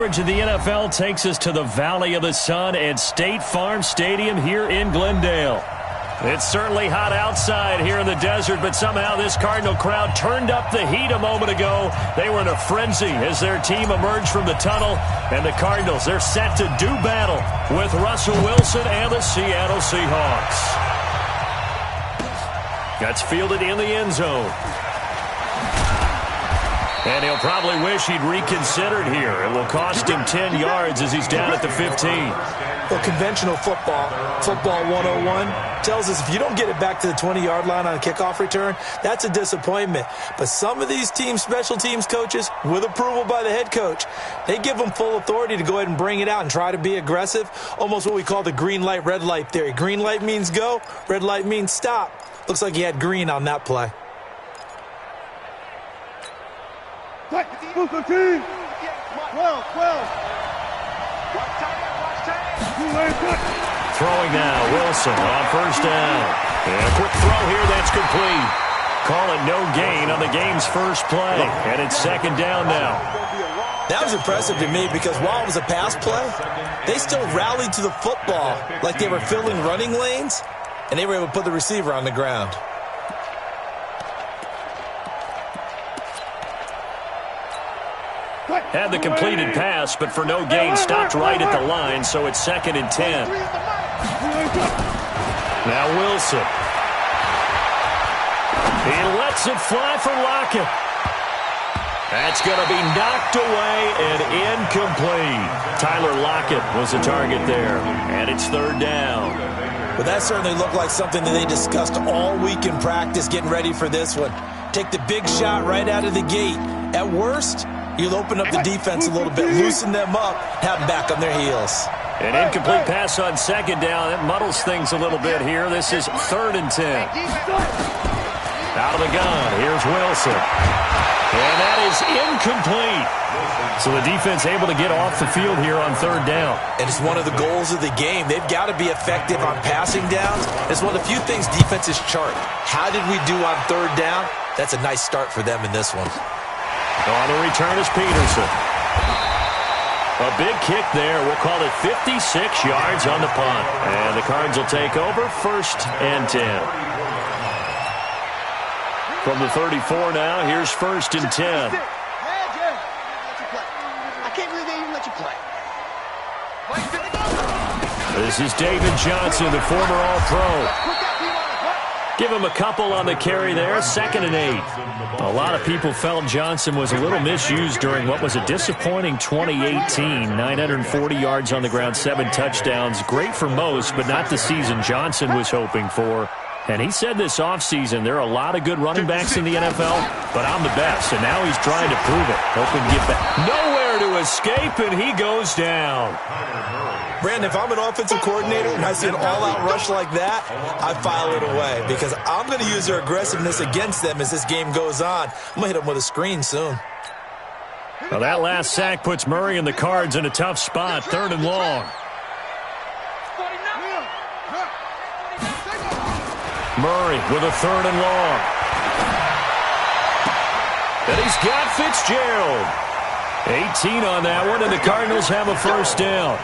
To the NFL takes us to the Valley of the Sun at State Farm Stadium here in Glendale. It's certainly hot outside here in the desert, but somehow this Cardinal crowd turned up the heat a moment ago. They were in a frenzy as their team emerged from the tunnel, and the Cardinals, they're set to do battle with Russell Wilson and the Seattle Seahawks. That's fielded in the end zone. And he'll probably wish he'd reconsidered here. It will cost him 10 yards as he's down at the 15. Well, conventional football 101, tells us if you don't get it back to the 20-yard line on a kickoff return, that's a disappointment. But some of these special teams coaches, with approval by the head coach, they give them full authority to go ahead and bring it out and try to be aggressive, almost what we call the green light, red light theory. Green light means go, red light means stop. Looks like he had green on that play. Throwing now, Wilson on first down. And a quick throw here, that's complete. Call it no gain on the game's first play. And it's second down now. That was impressive to me because while it was a pass play, they still rallied to the football like they were filling running lanes, and they were able to put the receiver on the ground. Had the completed pass, but for no gain, stopped right at the line, so it's 2nd and 10. Now Wilson. He lets it fly for Lockett. That's going to be knocked away and incomplete. Tyler Lockett was the target there, and it's 3rd down. Well, that certainly looked like something that they discussed all week in practice getting ready for this one. Take the big shot right out of the gate. At worst, you'll open up the defense a little bit, loosen them up, have them back on their heels. An incomplete pass on 2nd down. It muddles things a little bit here. This is 3rd and 10. Out of the gun, here's Wilson. And that is incomplete. So the defense able to get off the field here on 3rd down. And it's one of the goals of the game. They've got to be effective on passing downs. It's one of the few things defenses chart. How did we do on 3rd down? That's a nice start for them in this one. On the return is Peterson. A big kick there. We'll call it 56 yards on the punt. And the Cards will take over 1st and 10. From the 34 now, here's 1st and 10. I can't believe they even let you play. This is David Johnson, the former All-Pro. Give him a couple on the carry there, 2nd and 8. A lot of people felt Johnson was a little misused during what was a disappointing 2018. 940 yards on the ground, 7 touchdowns. Great for most, but not the season Johnson was hoping for. And he said this offseason, there are a lot of good running backs in the NFL, but I'm the best. And now he's trying to prove it. Hoping to get back. Nowhere to escape, and he goes down. Brandon, if I'm an offensive coordinator and I see an all-out rush like that, I file it away because I'm going to use their aggressiveness against them as this game goes on. I'm going to hit them with a screen soon. Well, that last sack puts Murray and the Cards in a tough spot, 3rd and long. Murray with a 3rd and long. And he's got Fitzgerald. 18 on that one, and the Cardinals have a 1st down.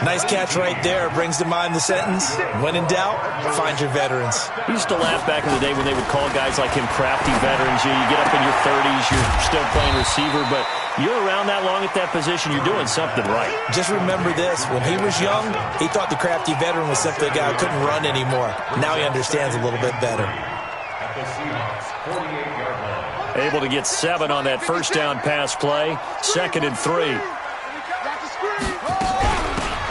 Nice catch right there. Brings to mind the sentence, when in doubt, find your veterans. We used to laugh back in the day when they would call guys like him crafty veterans. You get up in your 30s, you're still playing receiver, but you're around that long at that position, you're doing something right. Just remember this. When he was young, he thought the crafty veteran was simply a guy who couldn't run anymore. Now he understands a little bit better. Able to get 7 on that 1st down pass play. 2nd and 3.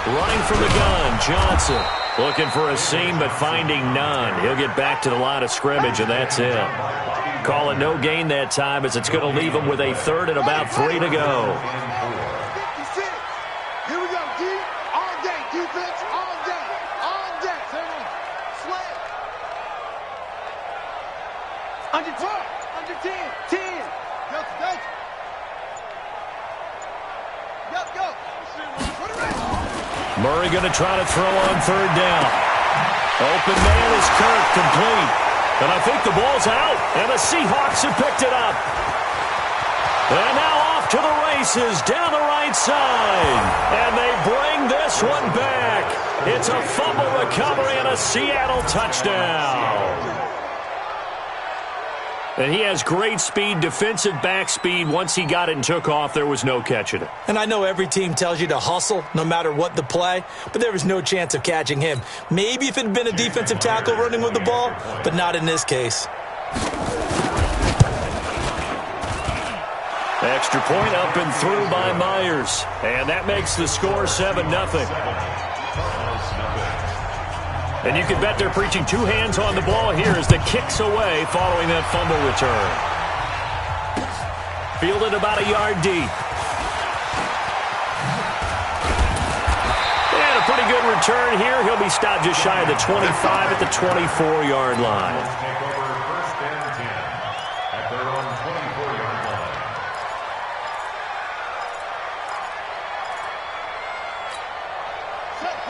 Running from the gun, Johnson. Looking for a seam, but finding none. He'll get back to the line of scrimmage, and that's it. Call it no gain that time, as it's going to leave him with a 3rd and about 3 to go. Here we go, D. All day, defense, all day. All day. Slam. Under 10. Under 10. 10. Go. Go. Murray going to try to throw on 3rd down. Open man is Kirk, complete. And I think the ball's out, and the Seahawks have picked it up. And now off off to the races down the right side. And they bring this one back. It's a fumble recovery and a Seattle touchdown. And he has great speed, defensive back speed. Once he got it and took off, there was no catching it. And I know every team tells you to hustle no matter what the play, but there was no chance of catching him. Maybe if it had been a defensive tackle running with the ball, but not in this case. Extra point up and through by Myers. And that makes the score 7-0. And you can bet they're preaching two hands on the ball here as the kick's away following that fumble return. Fielded about a yard deep. And a pretty good return here. He'll be stopped just shy of the 25 at the 24-yard line.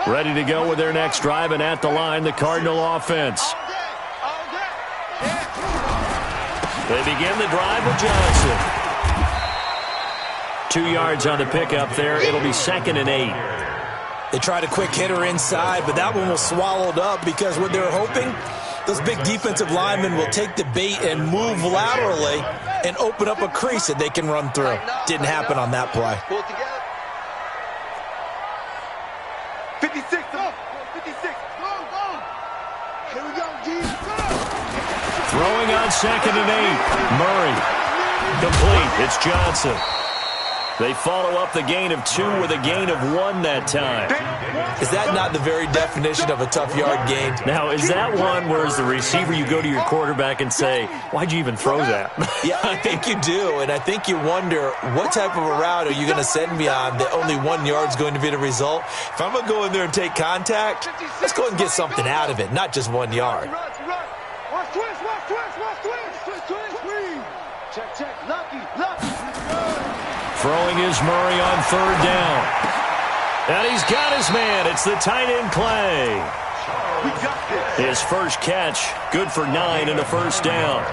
Ready to go with their next drive, and at the line, the Cardinal offense. They begin the drive with Johnson. 2 yards on the pickup there. It'll be 2nd and 8. They tried a quick hitter inside, but that one was swallowed up because what they're hoping, those big defensive linemen will take the bait and move laterally and open up a crease that they can run through. Didn't happen on that play. 56, go! 56, go, go! Here we go, G. Throwing on 2nd and 8. Murray. Complete. It's Johnson. They follow up the gain of 2 with a gain of 1 that time. Is that not the very definition of a tough yard gain? Now, is that one where as the receiver you go to your quarterback and say, why'd you even throw that? Yeah, I think you do, and I think you wonder what type of a route are you going to send me on that only 1 yard's going to be the result? If I'm going to go in there and take contact, let's go and get something out of it, not just 1 yard. Watch twist, watch twist, watch twist. Twist, twist, please. Check, check, lucky, lucky. Throwing is Murray on 3rd down. And he's got his man. It's the tight end Clay. His first catch, good for 9 and a first down.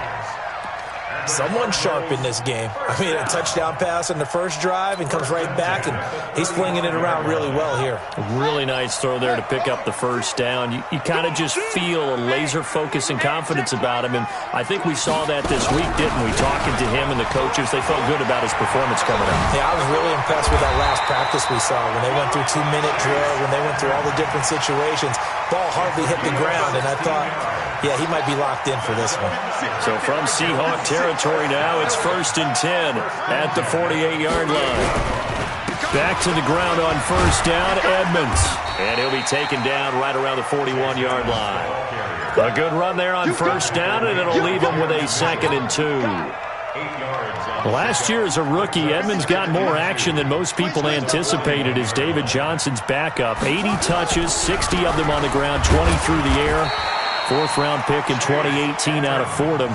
Someone sharp in this game. I mean, a touchdown pass on the first drive and comes right back, and he's flinging it around really well here. A really nice throw there to pick up the first down. You kind of just feel a laser focus and confidence about him, and I think we saw that this week, didn't we? Talking to him and the coaches, they felt good about his performance coming up. Yeah, I was really impressed with that last practice we saw when they went through 2-minute drill, when they went through all the different situations. Ball hardly hit the ground, and I thought, yeah, he might be locked in for this one. So from Seahawk territory now, it's 1st and 10 at the 48-yard line. Back to the ground on first down, Edmonds. And he'll be taken down right around the 41-yard line. A good run there on first down, and it'll leave him with a 2nd and 2. Last year as a rookie, Edmonds got more action than most people anticipated as David Johnson's backup. 80 touches, 60 of them on the ground, 20 through the air. 4th-round pick in 2018 out of Fordham,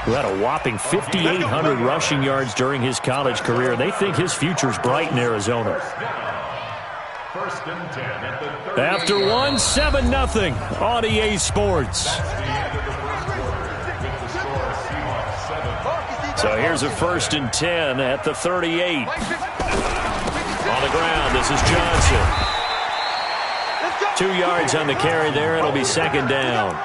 who had a whopping 5,800 rushing yards during his college career. They think his future's bright in Arizona. After 1, 7-0 on EA Sports. So here's a 1st and 10 at the 38. On the ground, this is Johnson. 2 yards on the carry there. It'll be 2nd down.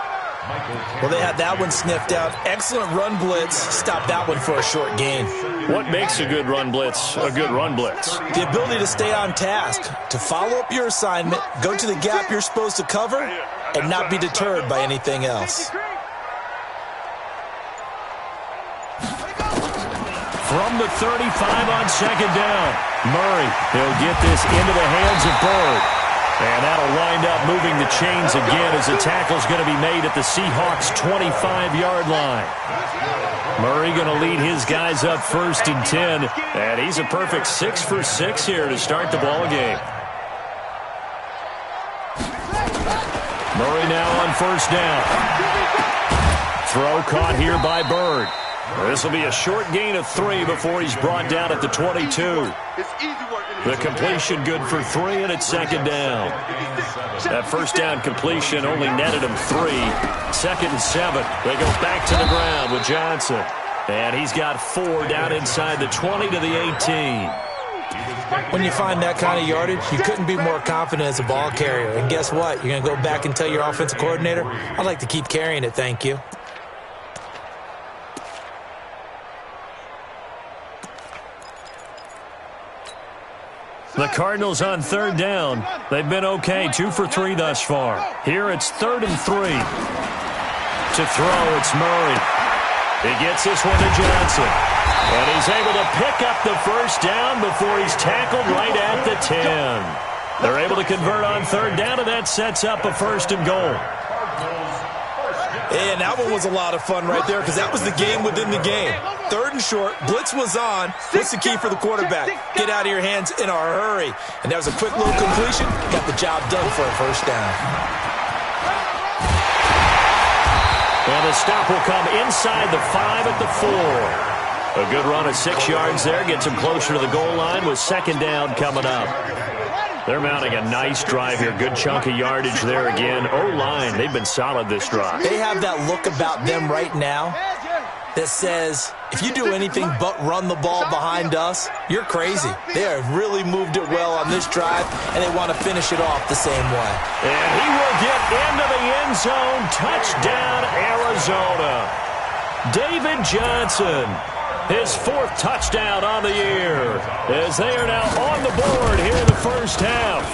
Well, they had that one sniffed out. Excellent run blitz. Stop that one for a short gain. What makes a good run blitz a good run blitz? The ability to stay on task, to follow up your assignment, go to the gap you're supposed to cover, and not be deterred by anything else. From the 35 on 2nd down, Murray, he'll get this into the hands of Bird. And that'll wind up moving the chains again as the tackle's going to be made at the Seahawks' 25-yard line. Murray going to lead his guys up 1st and 10, and he's a perfect 6 for 6 here to start the ball game. Murray now on first down. Throw caught here by Bird. This will be a short gain of 3 before he's brought down at the 22. The completion good for 3, and it's 2nd down. That first down completion only netted him 3. 2nd and 7. They go back to the ground with Johnson. And he's got 4 down inside the 20 to the 18. When you find that kind of yardage, you couldn't be more confident as a ball carrier. And guess what? You're going to go back and tell your offensive coordinator, I'd like to keep carrying it, thank you. The Cardinals on 3rd down. They've been okay, 2 for 3 thus far. Here it's 3rd and 3. To throw, it's Murray. He gets this one to Johnson. And he's able to pick up the first down before he's tackled right at the 10. They're able to convert on 3rd down, and that sets up a 1st and goal. And that one was a lot of fun right there because that was the game within the game. 3rd and short, blitz was on. What's the key for the quarterback? Get out of your hands in a hurry. And that was a quick little completion. Got the job done for a 1st down. And the stop will come inside the 5 at the 4. A good run of 6 yards there. Gets him closer to the goal line with 2nd down coming up. They're mounting a nice drive here. Good chunk of yardage there again. O-line, they've been solid this drive. They have that look about them right now that says, if you do anything but run the ball behind us, you're crazy. They have really moved it well on this drive, and they want to finish it off the same way. And he will get into the end zone. Touchdown, Arizona. David Johnson, his 4th touchdown on the year, as they are now on the board here in the first half.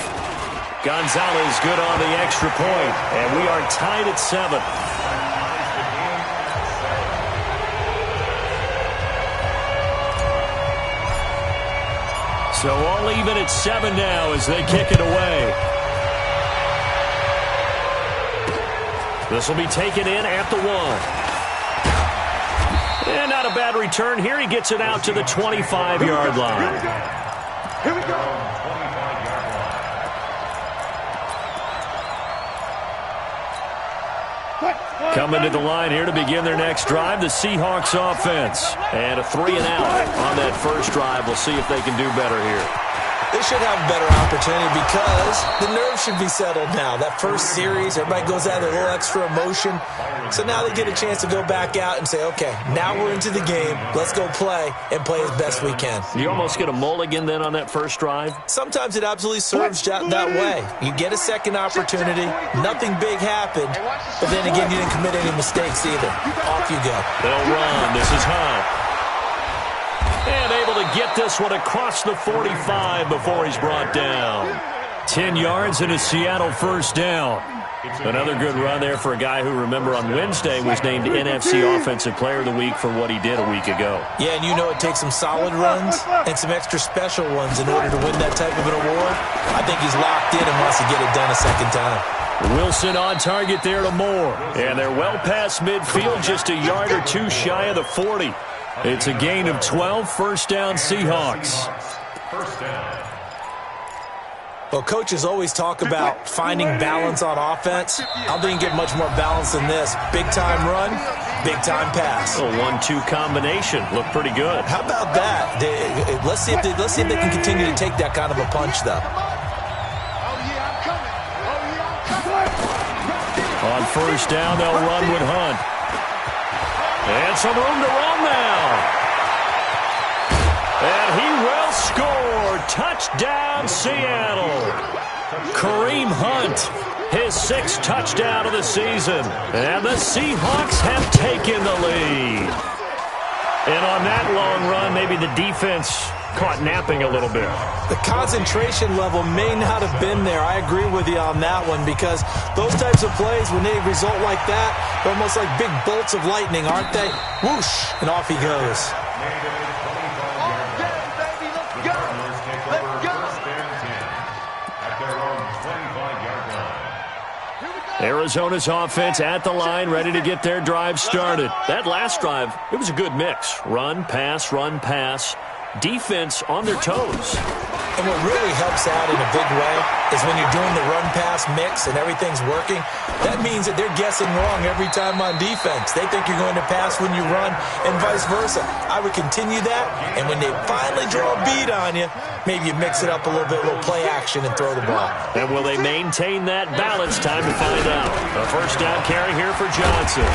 Gonzalez good on the extra point, and we are tied at 7. So all even at 7 now as they kick it away. This will be taken in at the 1. And not a bad return here. He gets it out to the 25-yard line. Here we go. Coming to the line here to begin their next drive, the Seahawks offense. And a 3 and out on that first drive. We'll see if they can do better here. They should have a better opportunity because the nerves should be settled now. That first series, everybody goes out with a little extra emotion. So now they get a chance to go back out and say, okay, now we're into the game. Let's go play and play as best we can. You almost get a mulligan then on that first drive? Sometimes it absolutely serves that way. You get a second opportunity. Nothing big happened. But then again, you didn't commit any mistakes either. Off you go. They'll run. This is Hunt. And able to get this one across the 45 before he's brought down. 10 yards and a Seattle first down. Another good run there for a guy who, remember, on Wednesday was named NFC Offensive Player of the Week for what he did a week ago. Yeah, and you know it takes some solid runs and some extra special ones in order to win that type of an award. I think he's locked in and wants to get it done a second time. Wilson on target there to Moore. And they're well past midfield, just a yard or 2 shy of the 40. It's a gain of 12, first down Seahawks. First down. Well, coaches always talk about finding balance on offense. I don't think you get much more balance than this. Big-time run, big-time pass. A 1-2 combination. Looked pretty good. How about that? Let's see if they can continue to take that kind of a punch, though. On first down, they'll run with Hunt. And some room to run now. And he will score. Touchdown, Seattle. Kareem Hunt, his 6th touchdown of the season. And the Seahawks have taken the lead. And on that long run, maybe the defense caught napping a little bit. The concentration level may not have been there. I agree with you on that one because those types of plays, when they result like that, they're almost like big bolts of lightning, aren't they? Whoosh, and off he goes. Arizona's offense at the line, ready to get their drive started. That last drive, it was a good mix. Run, pass, defense on their toes. And what really helps out in a big way is when you're doing the run-pass mix and everything's working, that means that they're guessing wrong every time on defense. They think you're going to pass when you run and vice versa. I would continue that, and when they finally draw a beat on you, maybe you mix it up a little bit, a little play action, and throw the ball. And will they maintain that balance? Time to find out. A first down carry here for Johnson.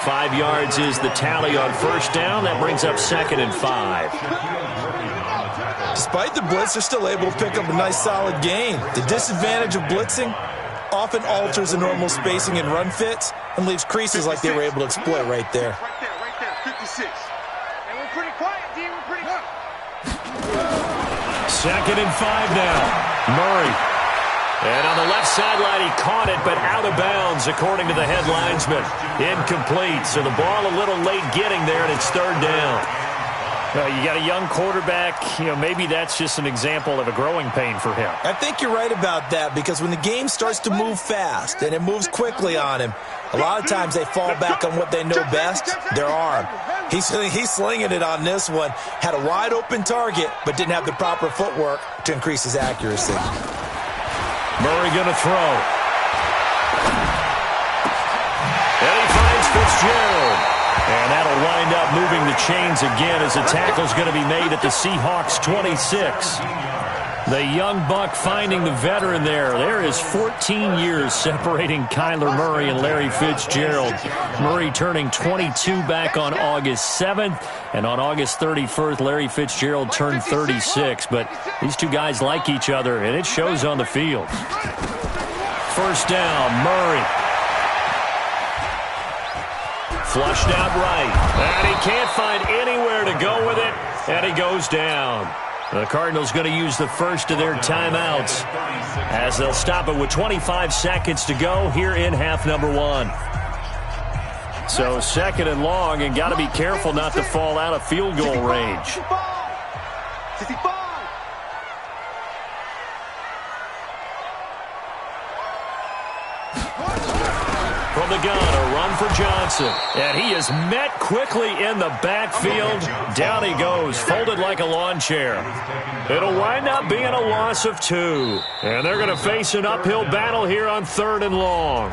5 yards is the tally on first down. That brings up 2nd and 5. Despite the blitz, they're still able to pick up a nice solid gain. The disadvantage of blitzing often alters the normal spacing and run fits and leaves creases like they were able to exploit right there. Right there, 56. And we're pretty quiet, D. We're pretty quiet. 2nd and 5 now. Murray. And on the left sideline, he caught it, but out of bounds, according to the head linesman. Incomplete, so the ball a little late getting there, and it's 3rd down. You got a young quarterback, maybe that's just an example of a growing pain for him. I think you're right about that, because when the game starts to move fast and it moves quickly on him, a lot of times they fall back on what they know best, their arm. He's slinging it on this one. Had a wide open target, but didn't have the proper footwork to increase his accuracy. Murray going to throw. And he finds Fitzgerald. And that'll wind up moving the chains again as the tackle's going to be made at the Seahawks 26. The young buck finding the veteran there. There is 14 years separating Kyler Murray and Larry Fitzgerald. Murray turning 22 back on August 7th. And on August 31st, Larry Fitzgerald turned 36. But these two guys like each other, and it shows on the field. First down, Murray. Flushed out right. And he can't find anywhere to go with it. And he goes down. The Cardinals going to use the first of their timeouts as they'll stop it with 25 seconds to go here in half number 1. So 2nd and long, and got to be careful not to fall out of field goal range. From the gun, a run for Johnson. And he is met quickly in the backfield. Down he goes, folded like a lawn chair. It'll wind up being a loss of 2. And they're going to face an uphill battle here on 3rd and long.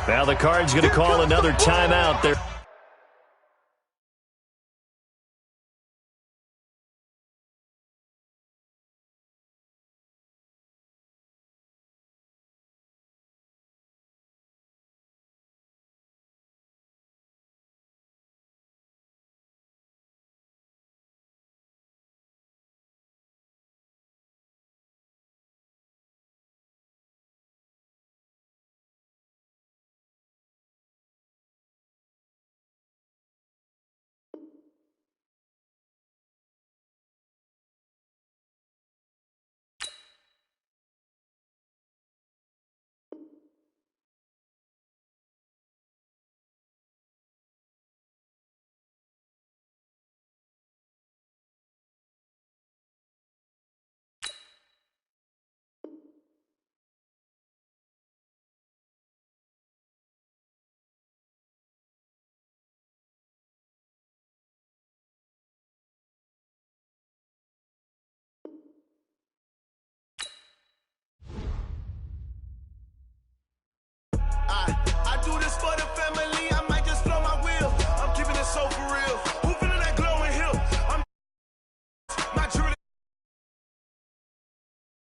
Now the Cards going to call another timeout there. I do this for the